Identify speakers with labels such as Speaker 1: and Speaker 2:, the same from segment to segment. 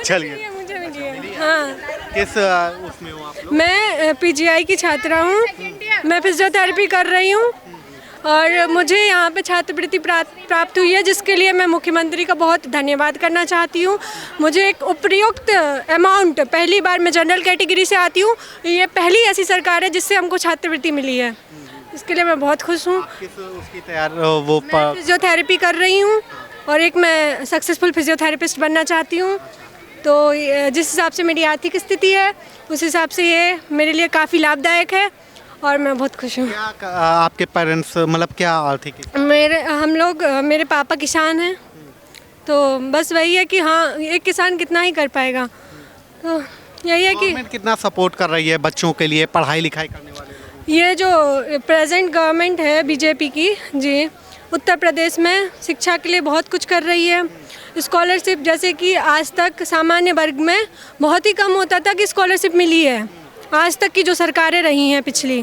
Speaker 1: चलिए,
Speaker 2: मुझे मिली है। हाँ,
Speaker 1: किस उसमें हो आप लोग?
Speaker 2: मैं पीजीआई की छात्रा हूँ। मैं फिजियोथेरेपी कर रही हूँ और मुझे यहाँ पे छात्रवृत्ति प्राप्त हुई है, जिसके लिए मैं मुख्यमंत्री का बहुत धन्यवाद करना चाहती हूँ। मुझे एक उपयुक्त अमाउंट, पहली बार मैं जनरल कैटेगरी से आती हूँ, ये पहली ऐसी सरकार है जिससे हमको छात्रवृत्ति मिली है। इसके लिए मैं बहुत खुश हूँ।
Speaker 1: किस उसकी तैयार वो
Speaker 2: मैं फिजियोथेरेपी कर रही हूँ और एक मैं सक्सेसफुल फिजियोथेरेपिस्ट बनना चाहती हूँ। तो जिस हिसाब से मेरी आर्थिक स्थिति है, उस हिसाब से ये मेरे लिए काफ़ी लाभदायक है और मैं बहुत खुश हूँ।
Speaker 1: क्या आपके पेरेंट्स मतलब क्या आर्थिक
Speaker 2: मेरे पापा किसान हैं, तो बस वही है कि हाँ, एक किसान कितना ही कर पाएगा। तो यही है कि
Speaker 1: गवर्नमेंट कितना सपोर्ट कर रही है बच्चों के लिए, पढ़ाई लिखाई करने वाले लोगों
Speaker 2: ये जो प्रेजेंट गवर्नमेंट है बीजेपी की जी, उत्तर प्रदेश में शिक्षा के लिए बहुत कुछ कर रही है। स्कॉलरशिप, जैसे कि आज तक सामान्य वर्ग में बहुत ही कम होता था कि स्कॉलरशिप मिली है। आज तक की जो सरकारें रही हैं पिछली,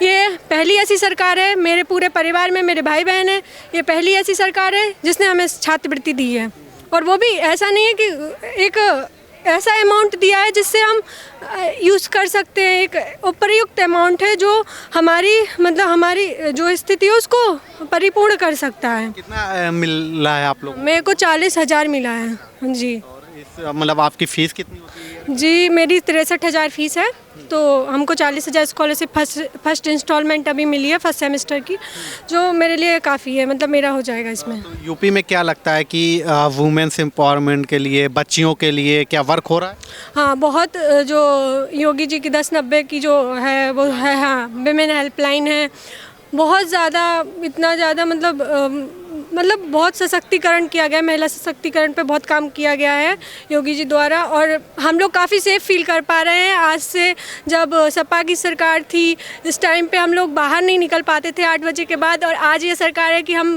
Speaker 2: ये पहली ऐसी सरकार है। मेरे पूरे परिवार में मेरे भाई बहन हैं, ये पहली ऐसी सरकार है जिसने हमें छात्रवृत्ति दी है। और वो भी ऐसा नहीं है कि एक ऐसा अमाउंट दिया है जिससे हम यूज़ कर सकते हैं। एक उपयुक्त अमाउंट है जो हमारी हमारी जो स्थिति है उसको परिपूर्ण कर सकता है।
Speaker 1: कितना मिल रहा है आप लोग?
Speaker 2: मेरे को 40,000 मिला है जी।
Speaker 1: और इस मतलब आपकी फीस कितनी होती है?
Speaker 2: जी, मेरी 63,000 फीस है, तो हमको 40,000 स्कॉलरशिप फर्स्ट इंस्टॉलमेंट अभी मिली है फर्स्ट सेमेस्टर की, जो मेरे लिए काफ़ी है, मतलब मेरा हो जाएगा इसमें।
Speaker 1: तो यूपी में क्या लगता है कि वुमेन्स एम्पावरमेंट के लिए, बच्चियों के लिए क्या वर्क हो रहा है?
Speaker 2: हाँ, बहुत जो योगी जी की 1090 की जो है वो है, हाँ, विमेन हेल्पलाइन है। बहुत ज़्यादा, इतना ज़्यादा मतलब बहुत सशक्तिकरण किया गया है, महिला सशक्तिकरण पे बहुत काम किया गया है योगी जी द्वारा। और हम लोग काफ़ी सेफ फील कर पा रहे हैं आज से। जब सपा की सरकार थी, इस टाइम पे हम लोग बाहर नहीं निकल पाते थे 8 बजे के बाद, और आज ये सरकार है कि हम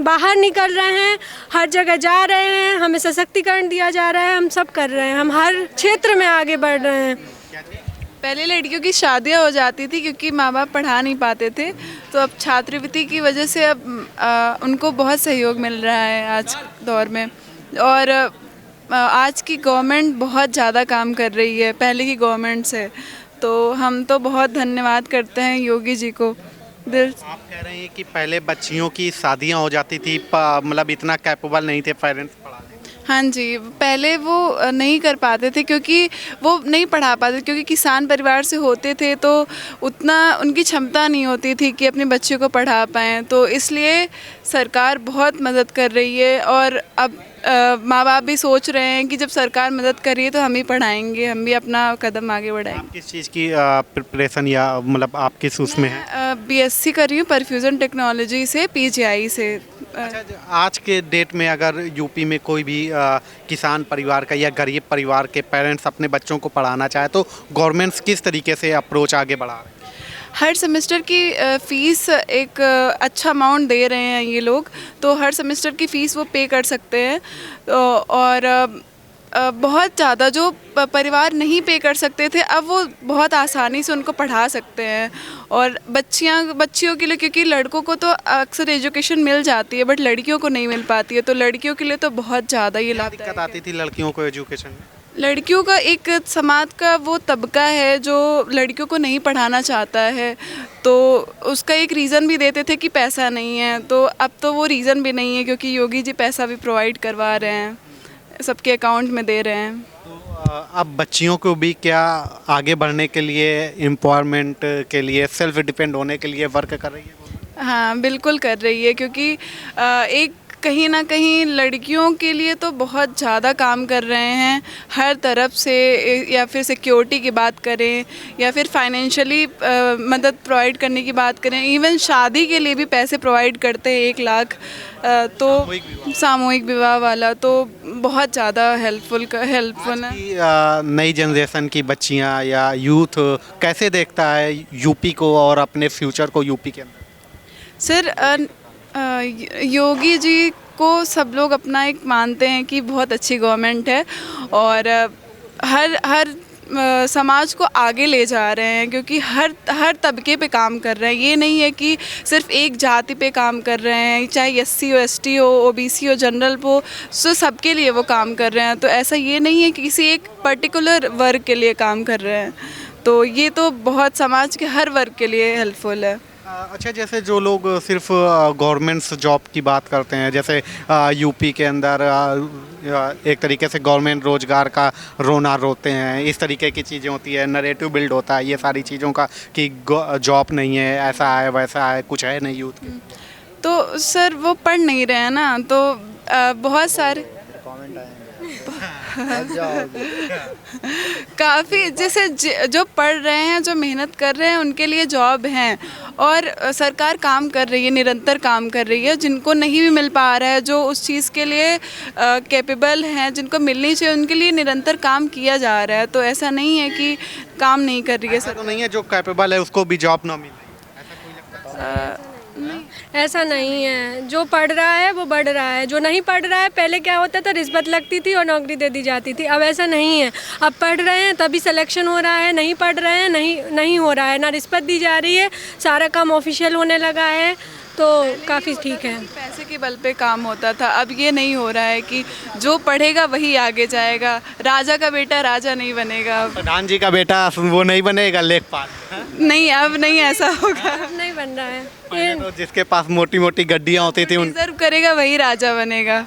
Speaker 2: बाहर निकल रहे हैं, हर जगह जा रहे हैं, हमें सशक्तिकरण दिया जा रहा है, हम सब कर रहे हैं, हम हर क्षेत्र में आगे बढ़ रहे हैं।
Speaker 3: पहले लड़कियों की शादियां हो जाती थी क्योंकि माँ बाप पढ़ा नहीं पाते थे, तो अब छात्रवृत्ति की वजह से अब उनको बहुत सहयोग मिल रहा है आज दौर में। और आज की गवर्नमेंट बहुत ज़्यादा काम कर रही है पहले की गवर्नमेंट से, तो हम तो बहुत धन्यवाद करते हैं योगी जी को दिल।
Speaker 1: आप कह रहे हैं कि पहले बच्चियों की शादियां हो जाती थी, मतलब इतना कैपेबल नहीं थे पेरेंट्स पढ़ाने।
Speaker 3: हाँ जी, पहले वो नहीं कर पाते थे क्योंकि वो नहीं पढ़ा पाते, क्योंकि किसान परिवार से होते थे, तो उतना उनकी क्षमता नहीं होती थी कि अपने बच्चों को पढ़ा पाएँ। तो इसलिए सरकार बहुत मदद कर रही है, और अब माँ बाप भी सोच रहे हैं कि जब सरकार मदद कर रही है तो हम ही पढ़ाएंगे, हम भी अपना कदम आगे बढ़ाएंगे।
Speaker 1: आप किस चीज़ की प्रिपरेशन या मतलब आप किस उसमें हैं?
Speaker 3: बीएससी कर रही हूँ परफ्यूजन टेक्नोलॉजी से, पीजीआई से।
Speaker 1: अच्छा, आज के डेट में अगर यूपी में कोई भी किसान परिवार का या गरीब परिवार के पेरेंट्स अपने बच्चों को पढ़ाना चाहे तो गवर्नमेंट्स किस तरीके से अप्रोच आगे बढ़ा रहे हैं?
Speaker 3: हर सेमेस्टर की फ़ीस एक अच्छा अमाउंट दे रहे हैं ये लोग, तो हर सेमेस्टर की फ़ीस वो पे कर सकते हैं। और बहुत ज़्यादा जो परिवार नहीं पे कर सकते थे, अब वो बहुत आसानी से उनको पढ़ा सकते हैं। और बच्चियों के लिए, क्योंकि लड़कों को तो अक्सर एजुकेशन मिल जाती है बट लड़कियों को नहीं मिल पाती है, तो लड़कियों के लिए तो बहुत ज़्यादा ये लाभदायक
Speaker 1: दिक्कत आती थी लड़कियों को एजुकेशन में?
Speaker 3: लड़कियों का एक समाज का वो तबका है जो लड़कियों को नहीं पढ़ाना चाहता है, तो उसका एक रीज़न भी देते थे कि पैसा नहीं है। तो अब तो वो रीज़न भी नहीं है, क्योंकि योगी जी पैसा भी प्रोवाइड करवा रहे हैं, सबके अकाउंट में दे रहे हैं।
Speaker 1: तो अब बच्चियों को भी क्या आगे बढ़ने के लिए, एम्पावरमेंट के लिए, सेल्फ डिपेंड होने के लिए वर्क कर रही है?
Speaker 3: हाँ, बिल्कुल कर रही है, क्योंकि एक कहीं ना कहीं लड़कियों के लिए तो बहुत ज़्यादा काम कर रहे हैं हर तरफ से, या फिर सिक्योरिटी की बात करें या फिर फाइनेंशियली मदद प्रोवाइड करने की बात करें, इवन शादी के लिए भी पैसे प्रोवाइड करते हैं 1 लाख, तो सामूहिक विवाह वाला, तो बहुत ज़्यादा हेल्पफुल है।
Speaker 1: नई जनरेशन की बच्चियां या यूथ कैसे देखता है यूपी को और अपने फ्यूचर को यूपी के अंदर?
Speaker 3: सर, योगी जी को सब लोग अपना एक मानते हैं कि बहुत अच्छी गवर्नमेंट है, और हर समाज को आगे ले जा रहे हैं, क्योंकि हर तबके पे काम कर रहे हैं। ये नहीं है कि सिर्फ एक जाति पे काम कर रहे हैं, चाहे SC हो, ST हो, OBC हो, जनरल हो, सो सबके लिए वो काम कर रहे हैं। तो ऐसा ये नहीं है कि किसी एक पर्टिकुलर वर्ग के लिए काम कर रहे हैं। तो ये तो बहुत समाज के हर वर्ग के लिए हेल्पफुल है।
Speaker 1: अच्छा, जैसे जो लोग सिर्फ गवर्नमेंट्स जॉब की बात करते हैं, जैसे यूपी के अंदर एक तरीके से गवर्नमेंट रोजगार का रोना रोते हैं, इस तरीके की चीज़ें होती है, नरेटिव बिल्ड होता है ये सारी चीज़ों का कि जॉब नहीं है, ऐसा है वैसा है, कुछ है नहीं यूथ के।
Speaker 3: तो सर वो पढ़ नहीं रहे हैं ना, तो बहुत सारे काफ़ी जैसे जो पढ़ रहे हैं, जो मेहनत कर रहे हैं, उनके लिए जॉब हैं और सरकार काम कर रही है, निरंतर काम कर रही है। जिनको नहीं भी मिल पा रहा है, जो उस चीज़ के लिए कैपेबल हैं, जिनको मिलनी चाहिए, उनके लिए निरंतर काम किया जा रहा है। तो ऐसा नहीं है कि काम नहीं कर रही है
Speaker 1: ऐसा तो नहीं है जो कैपेबल है उसको भी जॉब ना मिले,
Speaker 2: ऐसा नहीं है। जो पढ़ रहा है वो बढ़ रहा है, जो नहीं पढ़ रहा है, पहले क्या होता था, रिश्वत लगती थी और नौकरी दे दी जाती थी। अब ऐसा नहीं है। अब पढ़ रहे हैं तभी सिलेक्शन हो रहा है, नहीं पढ़ रहे हैं नहीं हो रहा है, ना रिश्वत दी जा रही है, सारा काम ऑफिशियल होने लगा है। तो काफ़ी ठीक है।
Speaker 3: पैसे के बल पे काम होता था, अब ये नहीं हो रहा है कि जो पढ़ेगा वही आगे जाएगा। राजा का बेटा राजा नहीं बनेगा,
Speaker 1: प्रधान जी का बेटा वो नहीं बनेगा लेखपाल।
Speaker 3: नहीं, अब नहीं ऐसा होगा।
Speaker 2: अब नहीं बन रहा है।
Speaker 1: पहले तो जिसके पास मोटी मोटी गड्डियाँ होती थी उन
Speaker 3: डिजर्व करेगा वही राजा बनेगा।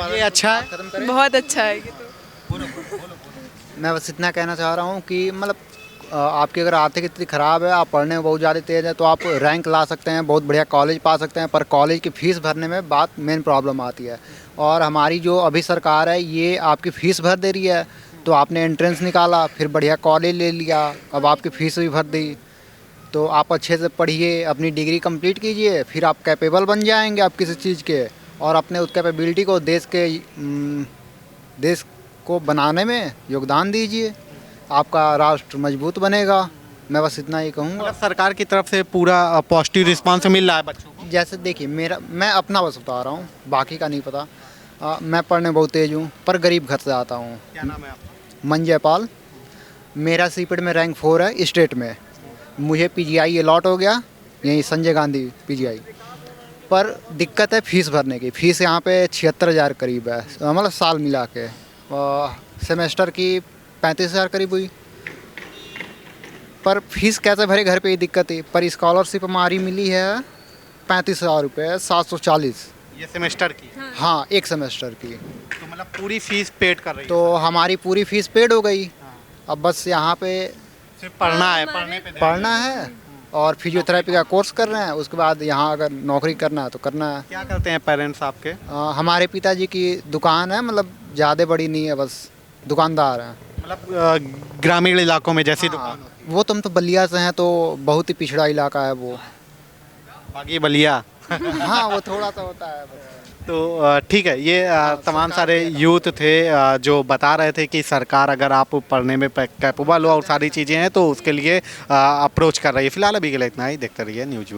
Speaker 1: ये अच्छा है,
Speaker 3: बहुत अच्छा है ये तो।
Speaker 4: मैं बस इतना कहना चाह रहा हूँ कि मतलब आपकी अगर आर्थिक स्थिति ख़राब है, आप पढ़ने में बहुत ज़्यादा तेज़ है, तो आप रैंक ला सकते हैं, बहुत बढ़िया कॉलेज पा सकते हैं, पर कॉलेज की फ़ीस भरने में बात मेन प्रॉब्लम आती है। और हमारी जो अभी सरकार है ये आपकी फ़ीस भर दे रही है, तो आपने एंट्रेंस निकाला, फिर बढ़िया कॉलेज ले लिया, अब आपकी फ़ीस भी भर दी, तो आप अच्छे से पढ़िए, अपनी डिग्री कंप्लीट कीजिए, फिर आप कैपेबल बन जाएंगे आप किसी चीज़ के, और अपने उस कैपेबिलिटी को देश को बनाने में योगदान दीजिए, आपका राष्ट्र मजबूत बनेगा। मैं बस इतना ही कहूँगा।
Speaker 1: मतलब सरकार की तरफ से पूरा पॉजिटिव रिस्पांस मिल रहा है बच्चों को।
Speaker 4: जैसे देखिए, मैं अपना बस बता रहा हूँ, बाकी का नहीं पता। मैं पढ़ने बहुत तेज़ हूँ, पर गरीब घर से आता हूँ।
Speaker 1: क्या नाम है आपका?
Speaker 4: मंजय पाल। मेरा सीपेट में रैंक 4 है स्टेट में। मुझे PGI अलॉट हो गया, यहीं संजय गांधी PGI। पर दिक्कत है फ़ीस भरने की। फ़ीस यहाँ पे 76,000 करीब है, मतलब साल मिला के। सेमेस्टर की 35,000 करीब हुई, पर फीस कैसे भरे, घर पे ही दिक्कत है। पर स्कॉलरशिप हमारी मिली है 35,000 रुपये, 740।
Speaker 1: ये सेमेस्टर की?
Speaker 4: हाँ, एक सेमेस्टर की।
Speaker 1: तो मतलब पूरी फीस पेड कर रही है?
Speaker 4: तो हमारी पूरी फीस पेड हो गई। अब बस यहाँ पे
Speaker 1: सिर्फ पढ़ना है, पढ़ने पे ध्यान
Speaker 4: पढ़ना है और फिजियोथेरेपी का कोर्स कर रहे हैं। उसके बाद यहाँ अगर नौकरी करना है तो करना है।
Speaker 1: क्या करते हैं पेरेंट्स आपके?
Speaker 4: हमारे पिताजी की दुकान है, मतलब ज़्यादा बड़ी नहीं है, बस दुकानदार हैं।
Speaker 1: मतलब ग्रामीण इलाकों में जैसी दुकान होती
Speaker 4: वो तुम तो बलिया से हैं, तो बहुत ही पिछड़ा इलाका है वो।
Speaker 1: है, बागी बलिया।
Speaker 4: हाँ, वो थोड़ा सा होता है बस।
Speaker 1: तो ठीक है, ये तमाम सारे यूथ थे जो बता रहे थे कि सरकार अगर आप पढ़ने में कैपेबल हो और सारी चीज़ें हैं तो उसके लिए अप्रोच कर रही है। फिलहाल अभी के लिए इतना ही। देखते रहिए न्यूज़।